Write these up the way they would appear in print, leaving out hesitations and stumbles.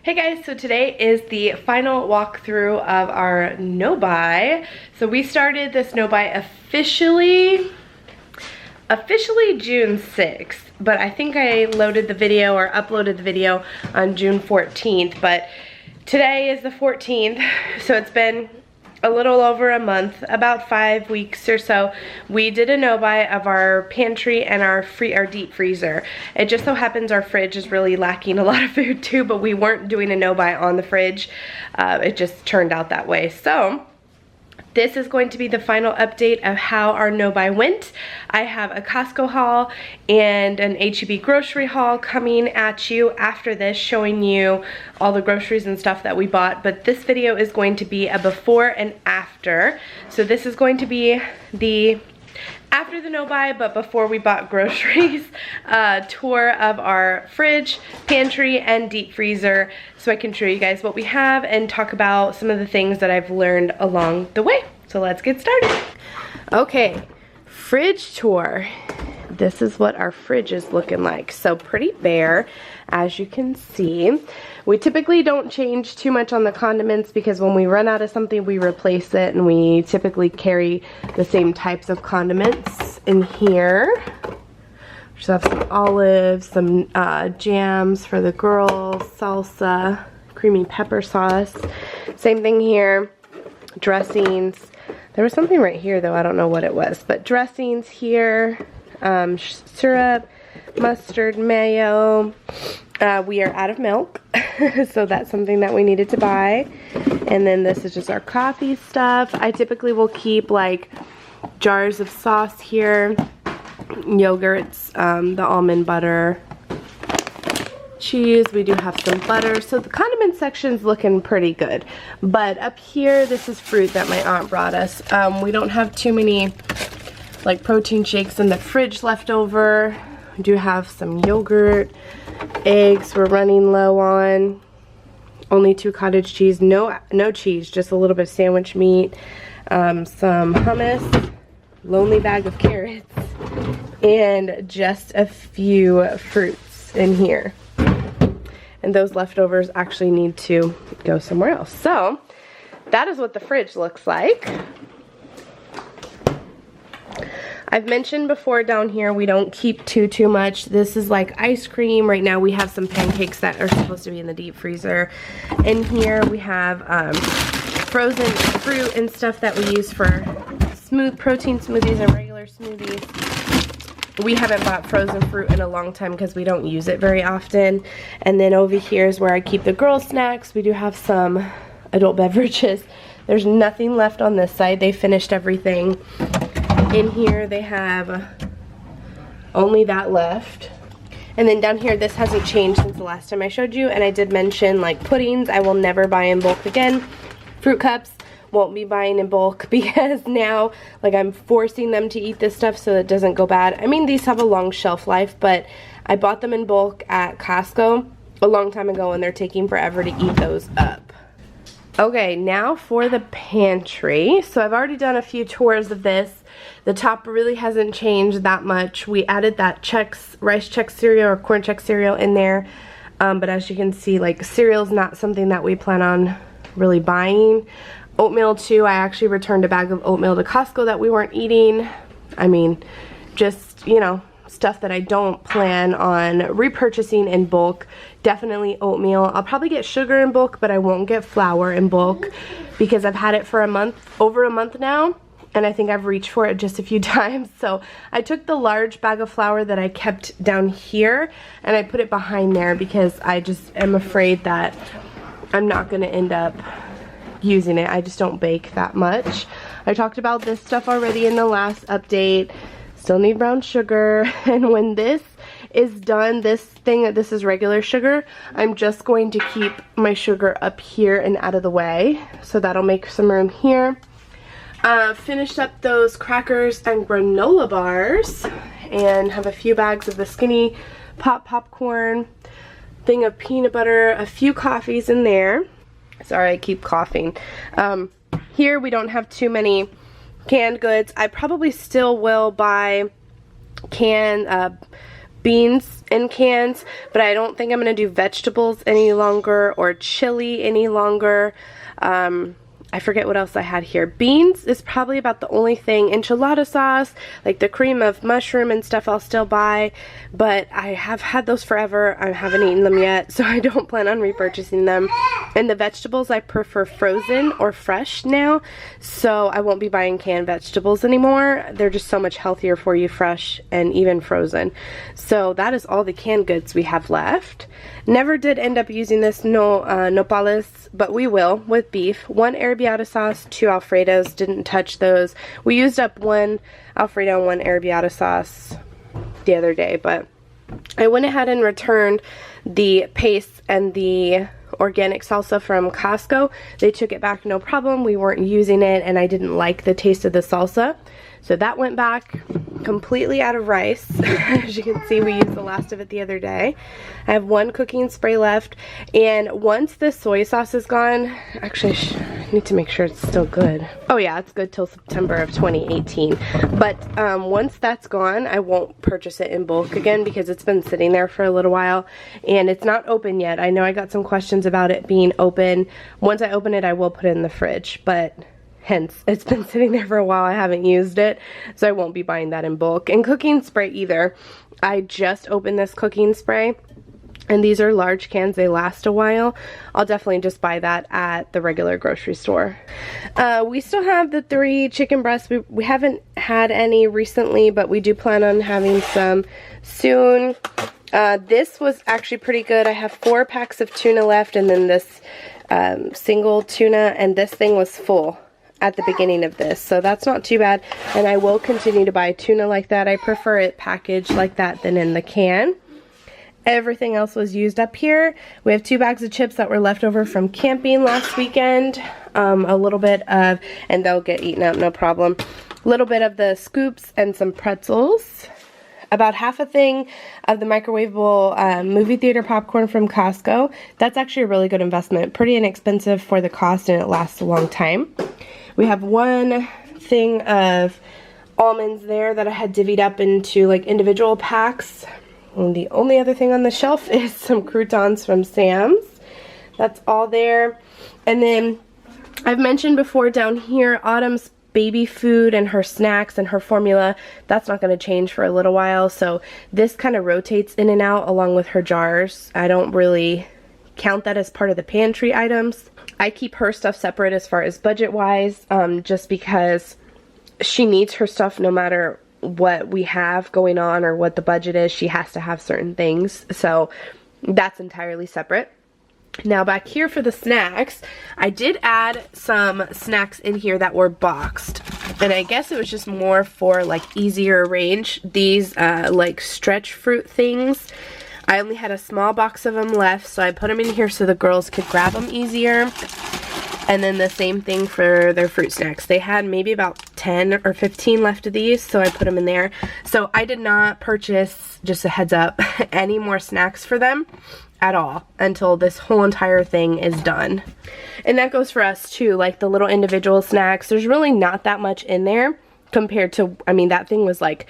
Hey guys, so today is the final walkthrough of our no-buy. So we started this no-buy officially June 6th, but I think I loaded the video or uploaded the video on June 14th, but today is the 14th, so it's been a little over a month, about 5 weeks or so. We did a no-buy of our pantry and our deep freezer. It just so happens our fridge is really lacking a lot of food too, but we weren't doing a no-buy on the fridge. It just turned out that way. So this is going to be the final update of how our no-buy went. I have a Costco haul and an HEB grocery haul coming at you after this, showing you all the groceries and stuff that we bought. But this video is going to be a before and after. So this is going to be the after the no-buy, but before we bought groceries, tour of our fridge, pantry, and deep freezer, so I can show you guys what we have and talk about some of the things that I've learned along the way. So let's get started. Okay, fridge tour. This is what our fridge is looking like. So pretty bare, as you can see. We typically don't change too much on the condiments because when we run out of something, we replace it, and we typically carry the same types of condiments in here. We just have some olives, some jams for the girls, salsa, creamy pepper sauce. Same thing here. Dressings. There was something right here though, I don't know what it was, but dressings here. Syrup, mustard, mayo. We are out of milk, so that's something that we needed to buy. And then this is just our coffee stuff. I typically will keep like jars of sauce here, yogurts, the almond butter, cheese. We do have some butter, so the condiment section's looking pretty good. But up here, this is fruit that my aunt brought us. We don't have too many like protein shakes in the fridge left over. We do have some yogurt, eggs we're running low on, only 2 cottage cheese, no cheese, just a little bit of sandwich meat, some hummus, lonely bag of carrots, and just a few fruits in here. And those leftovers actually need to go somewhere else. So that is what the fridge looks like. I've mentioned before down here we don't keep too much. This is like ice cream. Right now we have some pancakes that are supposed to be in the deep freezer. In here we have frozen fruit and stuff that we use for protein smoothies and regular smoothies. We haven't bought frozen fruit in a long time because we don't use it very often. And then over here is where I keep the girl snacks. We do have some adult beverages. There's nothing left on this side. They finished everything. In here they have only that left. And then down here, this hasn't changed since the last time I showed you, and I did mention like puddings I will never buy in bulk again. Fruit cups won't be buying in bulk because now like I'm forcing them to eat this stuff so it doesn't go bad. I mean, these have a long shelf life, but I bought them in bulk at Costco a long time ago and they're taking forever to eat those up. Okay, now for the pantry. So I've already done a few tours of this. The top really hasn't changed that much. We added that rice Chex cereal or corn Chex cereal in there. But as you can see, like cereal's not something that we plan on really buying. Oatmeal too, I actually returned a bag of oatmeal to Costco that we weren't eating. I mean, just, you know, stuff that I don't plan on repurchasing in bulk. Definitely oatmeal. I'll probably get sugar in bulk, but I won't get flour in bulk because I've had it for over a month now, and I think I've reached for it just a few times. So I took the large bag of flour that I kept down here and I put it behind there because I just am afraid that I'm not going to end up using it. I just don't bake that much. I talked about this stuff already in the last update. Still need brown sugar, and when this is done, this is regular sugar, I'm just going to keep my sugar up here and out of the way, so that'll make some room here. Finished up those crackers and granola bars and have a few bags of the Skinny popcorn, thing of peanut butter, a few coffees in there. Sorry, I keep coughing. Here we don't have too many canned goods. I probably still will buy beans in cans, but I don't think I'm going to do vegetables any longer or chili any longer. I forget what else I had here. Beans is probably about the only thing. Enchilada sauce, like the cream of mushroom and stuff, I'll still buy, but I have had those forever. I haven't eaten them yet, so I don't plan on repurchasing them. And the vegetables, I prefer frozen or fresh now, so I won't be buying canned vegetables anymore. They're just so much healthier for you fresh and even frozen. So that is all the canned goods we have left. Never did end up using this nopales, but we will with beef. 1 arrabbiata sauce, 2 Alfredos, didn't touch those. We used up 1 Alfredo and 1 arrabbiata sauce the other day, but I went ahead and returned the paste and the organic salsa from Costco. They took it back no problem. We weren't using it and I didn't like the taste of the salsa. So that went back completely out of rice. As you can see, we used the last of it the other day. I have 1 cooking spray left, and once the soy sauce is gone, actually I need to make sure it's still good. Oh yeah, it's good till September of 2018. But once that's gone, I won't purchase it in bulk again because it's been sitting there for a little while and it's not open yet. I know I got some questions about it being open. Once I open it, I will put it in the fridge, but hence, it's been sitting there for a while. I haven't used it, so I won't be buying that in bulk. And cooking spray either. I just opened this cooking spray, and these are large cans. They last a while. I'll definitely just buy that at the regular grocery store. We still have the 3 chicken breasts. We haven't had any recently, but we do plan on having some soon. This was actually pretty good. I have 4 packs of tuna left, and then this single tuna, and this thing was full at the beginning of this, so that's not too bad, and I will continue to buy tuna like that. I prefer it packaged like that than in the can. Everything else was used up here. We have 2 bags of chips that were left over from camping last weekend, a little bit of, and they'll get eaten up no problem, a little bit of the scoops and some pretzels. About half a thing of the microwavable movie theater popcorn from Costco. That's actually a really good investment. Pretty inexpensive for the cost, and it lasts a long time. We have 1 thing of almonds there that I had divvied up into like individual packs. And the only other thing on the shelf is some croutons from Sam's. That's all there. And then I've mentioned before down here, Autumn's baby food and her snacks and her formula, that's not going to change for a little while, so this kind of rotates in and out along with her jars. I don't really count that as part of the pantry items. I keep her stuff separate as far as budget wise, just because she needs her stuff no matter what we have going on or what the budget is. She has to have certain things, so that's entirely separate. Now back here for the snacks, I did add some snacks in here that were boxed, and I guess it was just more for like easier range. These like stretch fruit things, I only had a small box of them left, so I put them in here so the girls could grab them easier. And then the same thing for their fruit snacks. They had maybe about 10 or 15 left of these, so I put them in there. So I did not purchase, just a heads up, any more snacks for them at all until this whole entire thing is done. And that goes for us too, like the little individual snacks. There's really not that much in there compared to, I mean, that thing was like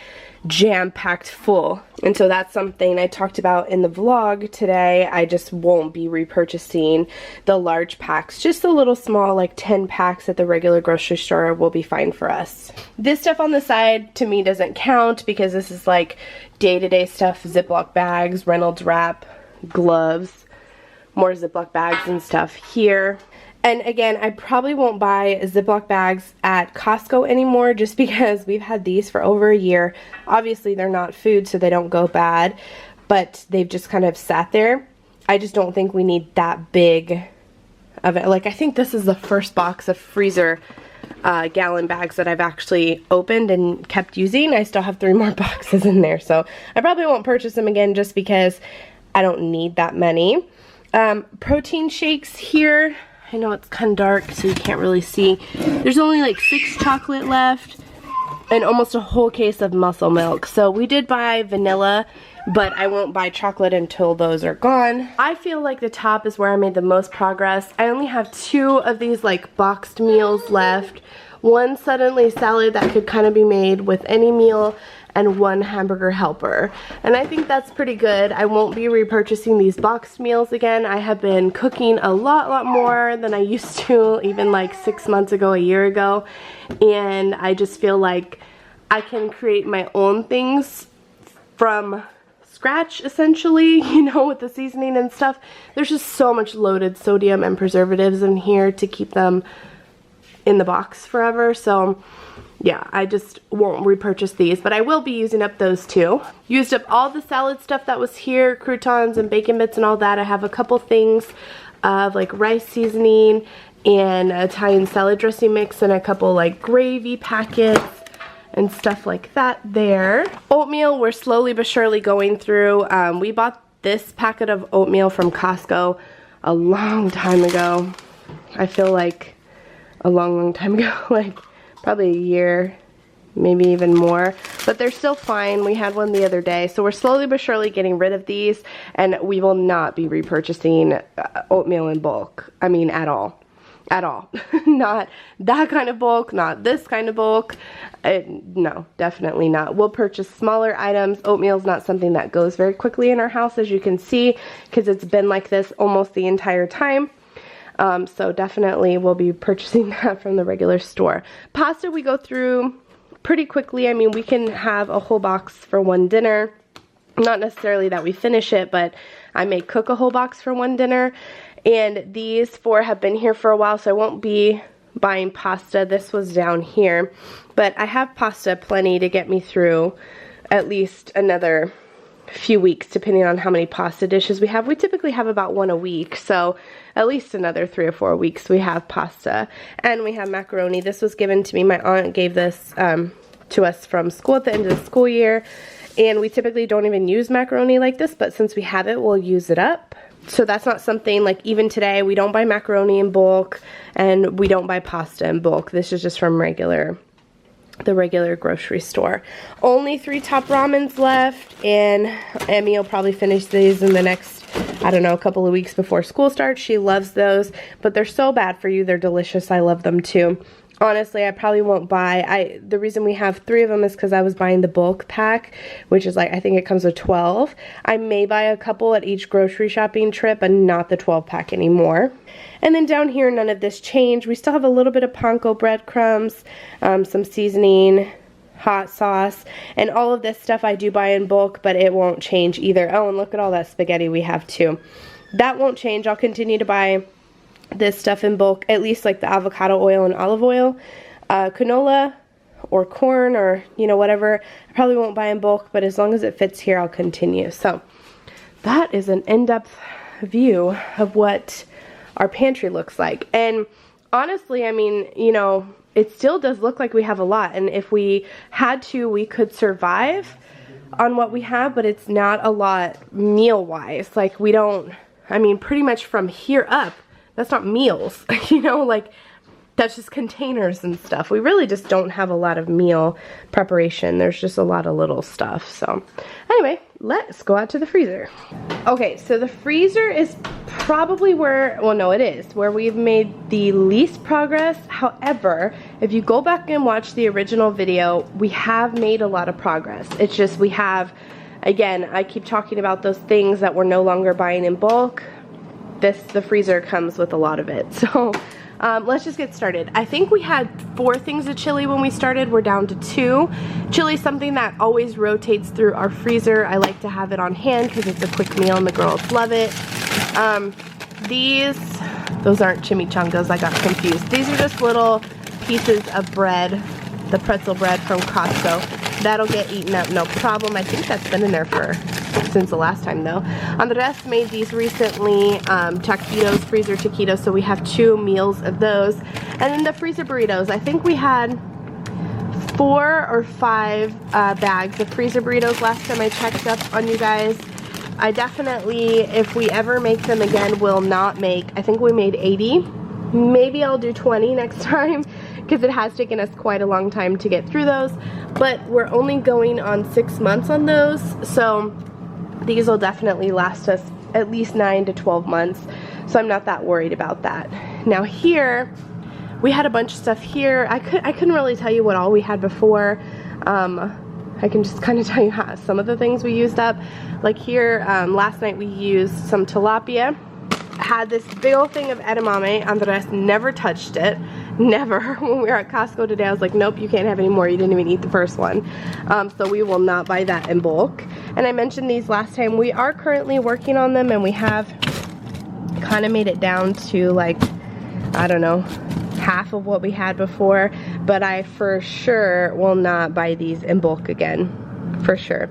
jam-packed full. And so that's something I talked about in the vlog today. I just won't be repurchasing the large packs. Just the little small, like 10 packs at the regular grocery store will be fine for us. This stuff on the side to me doesn't count because this is like day-to-day stuff, Ziploc bags, Reynolds wrap, gloves, more Ziploc bags and stuff here. And again, I probably won't buy Ziploc bags at Costco anymore just because we've had these for over a year. Obviously they're not food, so they don't go bad, but they've just kind of sat there. I just don't think we need that big of it. Like, I think this is the first box of freezer gallon bags that I've actually opened and kept using. I still have 3 more boxes in there, so I probably won't purchase them again just because I don't need that many. Protein shakes here. I know it's kind of dark so you can't really see. There's only like 6 chocolate left and almost a whole case of muscle milk. So we did buy vanilla, but I won't buy chocolate until those are gone. I feel like the top is where I made the most progress. I only have 2 of these like boxed meals left. One suddenly salad that could kind of be made with any meal, and 1 hamburger helper. And I think that's pretty good. I won't be repurchasing these boxed meals again. I have been cooking a lot more than I used to, even like 6 months ago, a year ago. And I just feel like I can create my own things from scratch, essentially, you know, with the seasoning and stuff. There's just so much loaded sodium and preservatives in here to keep them in the box forever. So yeah, I just won't repurchase these, but I will be using up those too. Used up all the salad stuff that was here, croutons and bacon bits and all that. I have a couple things of like rice seasoning and Italian salad dressing mix and a couple like gravy packets and stuff like that there. Oatmeal, we're slowly but surely going through. We bought this packet of oatmeal from Costco a long time ago. I feel like a long time ago, like probably a year, maybe even more, but they're still fine. We had one the other day, so we're slowly but surely getting rid of these, and we will not be repurchasing oatmeal in bulk. I mean, at all. Not that kind of bulk, not this kind of bulk. No, definitely not. We'll purchase smaller items. Oatmeal is not something that goes very quickly in our house, as you can see, because it's been like this almost the entire time. So definitely we'll be purchasing that from the regular store. Pasta we go through pretty quickly. I mean, we can have a whole box for one dinner. Not necessarily that we finish it, but I may cook a whole box for one dinner. And these 4 have been here for a while, so I won't be buying pasta. This was down here. But I have pasta plenty to get me through at least another few weeks, depending on how many pasta dishes we have. We typically have about 1 a week, so at least another 3 or 4 weeks we have pasta. And we have macaroni. This was given to me. My aunt gave this to us from school at the end of the school year, and we typically don't even use macaroni like this, but since we have it, we'll use it up. So that's not something, like even today, we don't buy macaroni in bulk, and we don't buy pasta in bulk. This is just from the regular grocery store. Only 3 top ramens left, and Emmy will probably finish these in the next, I don't know, a couple of weeks before school starts. She loves those, but they're so bad for you. They're delicious. I love them too. Honestly, I probably won't buy, the reason we have 3 of them is because I was buying the bulk pack, which is like, I think it comes with 12. I may buy a couple at each grocery shopping trip, but not the 12 pack anymore. And then down here, none of this changed. We still have a little bit of panko breadcrumbs, some seasoning, hot sauce, and all of this stuff I do buy in bulk, but it won't change either. Oh, and look at all that spaghetti we have too. That won't change. I'll continue to buy this stuff in bulk, at least like the avocado oil and olive oil. Canola or corn or, you know, whatever, I probably won't buy in bulk, but as long as it fits here, I'll continue. So that is an in-depth view of what our pantry looks like. And honestly, I mean, you know, it still does look like we have a lot, and if we had to, we could survive on what we have, but it's not a lot meal-wise. Like, we don't, I mean, pretty much from here up, that's not meals, you know, like, that's just containers and stuff. We really just don't have a lot of meal preparation. There's just a lot of little stuff. So anyway, let's go out to the freezer. Okay, so the freezer is probably where, well, no, it is where we've made the least progress. However, if you go back and watch the original video, we have made a lot of progress. It's just we have, again, I keep talking about those things that we're no longer buying in bulk. The freezer comes with a lot of it. So let's just get started. I think we had 4 things of chili when we started. We're down to 2. Chili is something that always rotates through our freezer. I like to have it on hand because it's a quick meal and the girls love it. Those aren't chimichangas, I got confused. These are just little pieces of bread, the pretzel bread from Costco. That'll get eaten up, no problem. I think that's been in there since the last time though. Andres made these recently, taquitos, freezer taquitos, so we have 2 meals of those. And then the freezer burritos, I think we had 4 or 5 bags of freezer burritos last time I checked up on you guys. I definitely, if we ever make them again, will not make, I think we made 80. Maybe I'll do 20 next time, because it has taken us quite a long time to get through those. But we're only going on 6 months on those, so these will definitely last us at least 9 to 12 months, so I'm not that worried about that. Now here, we had a bunch of stuff here. I couldn't really tell you what all we had before. I can just kind of tell you how some of the things we used up. Like here, last night we used some tilapia. Had this big old thing of edamame. Andres never touched it. Never. When we were at Costco today, I was like, nope, you can't have any more. You didn't even eat the first one. So we will not buy that in bulk. And I mentioned these last time. We are currently working on them, and we have kind of made it down to like, I don't know, half of what we had before. But I for sure will not buy these in bulk again. For sure.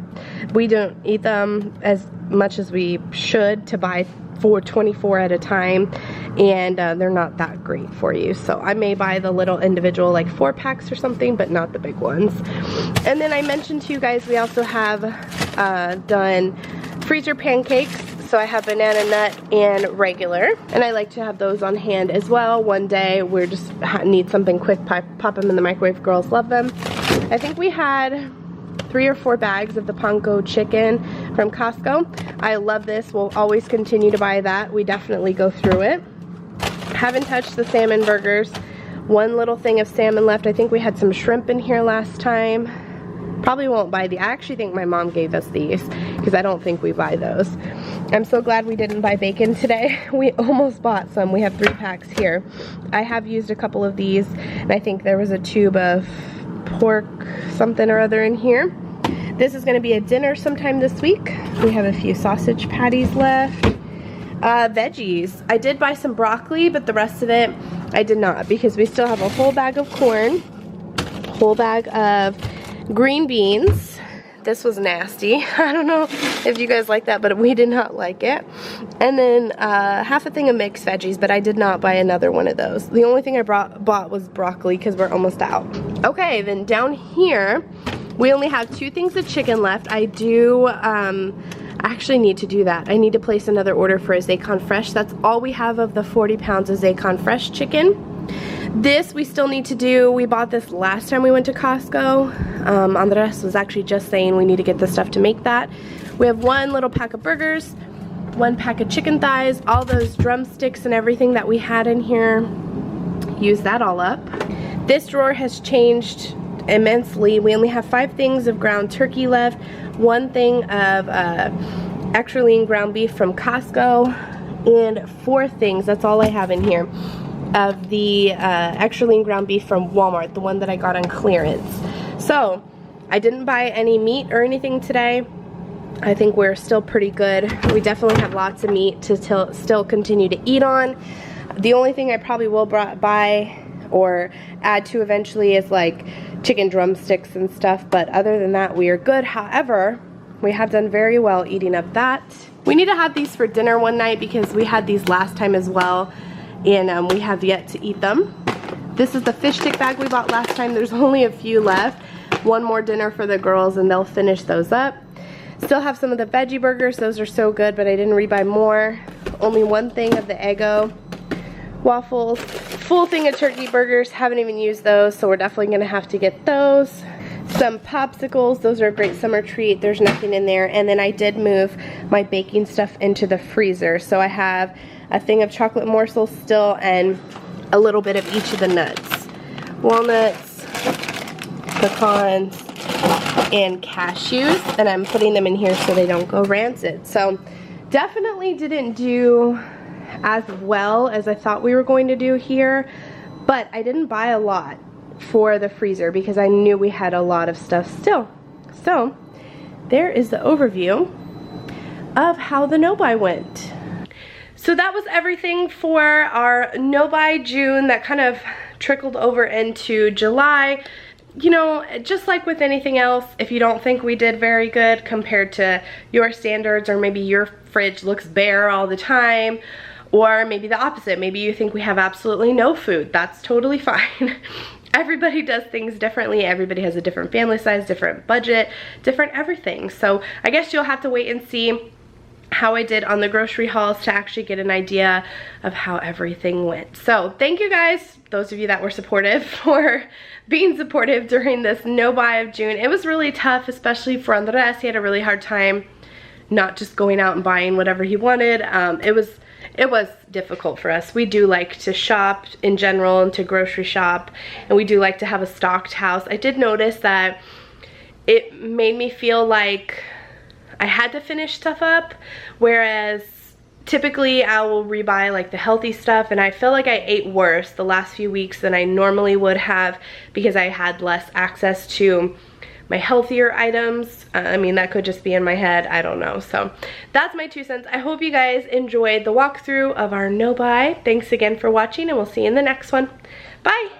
We don't eat them as much as we should to buy 24 at a time, and they're not that great for you. So I may buy the little individual like 4-packs or something, but not the big ones. And then I mentioned to you guys we also have done freezer pancakes. So I have banana nut and regular, and I like to have those on hand as well. One day we just need something quick, pop them in the microwave. Girls love them. I think we had 3 or 4 bags of the panko chicken from Costco. I love this. We'll always continue to buy that. We definitely go through it. Haven't touched the salmon burgers. One little thing of salmon left. I think we had some shrimp in here last time. Probably won't buy the, I actually think my mom gave us these because I don't think we buy those. I'm so glad we didn't buy bacon today. We almost bought some. We have 3 packs here. I have used a couple of these, and I think there was a tube of pork something or other in here. This is going to be a dinner sometime this week. We have a few sausage patties left. Veggies. I did buy some broccoli, but the rest of it I did not, because we still have a whole bag of corn, whole bag of green beans. This was nasty. I don't know if you guys like that, but we did not like it. And then half a thing of mixed veggies, but I did not buy another one of those. The only thing I bought was broccoli because we're almost out. Okay, then down here, we only have 2 things of chicken left. I do actually need to do that. I need to place another order for a Zaycon Fresh. That's all we have of the 40 pounds of Zaycon Fresh chicken. This we still need to do. We bought this last time we went to Costco. Andres was actually just saying we need to get the stuff to make that. We have 1 little pack of burgers, 1 pack of chicken thighs, all those drumsticks and everything that we had in here. Use that all up. This drawer has changed immensely. We only have 5 things of ground turkey left, 1 thing of extra lean ground beef from Costco, and 4 things, that's all I have in here, of the extra lean ground beef from Walmart, the one that I got on clearance. So I didn't buy any meat or anything today. I think we're still pretty good. We definitely have lots of meat to still continue to eat on. The only thing I probably will buy or add to eventually is like chicken drumsticks and stuff, but other than that we are good. However, we have done very well eating up that. We need to have these for dinner one night because we had these last time as well, and we have yet to eat them. This is the fish stick bag we bought last time. There's only a few left. 1 more dinner for the girls and they'll finish those up. Still have some of the veggie burgers. Those are so good, but I didn't rebuy more. Only 1 thing of the Eggo waffles. Full thing of turkey burgers. Haven't even used those, so we're definitely going to have to get those. Some popsicles. Those are a great summer treat. There's nothing in there. And then I did move my baking stuff into the freezer. So I have a thing of chocolate morsels still and a little bit of each of the nuts. Walnuts, pecans, and cashews. And I'm putting them in here so they don't go rancid. So definitely didn't do as well as I thought we were going to do here, but I didn't buy a lot for the freezer because I knew we had a lot of stuff still. So there is the overview of how the no-buy went. So that was everything for our no-buy June. That kind of trickled over into July. You know, just like with anything else, if you don't think we did very good compared to your standards, or maybe your fridge looks bare all the time, or maybe the opposite, maybe you think we have absolutely no food, that's totally fine. Everybody does things differently. Everybody has a different family size, different budget, different everything. So I guess you'll have to wait and see how I did on the grocery hauls to actually get an idea of how everything went. So thank you guys, those of you that were supportive, for being supportive during this no buy of June. It was really tough, especially for Andres. He had a really hard time not just going out and buying whatever he wanted. It was difficult for us. We do like to shop in general and to grocery shop, and we do like to have a stocked house. I did notice that it made me feel like I had to finish stuff up, whereas typically I will rebuy like the healthy stuff, and I feel like I ate worse the last few weeks than I normally would have because I had less access to my healthier items. I mean, that could just be in my head, I don't know. So that's my 2 cents. I hope you guys enjoyed the walkthrough of our no buy. Thanks again for watching, and we'll see you in the next one. Bye.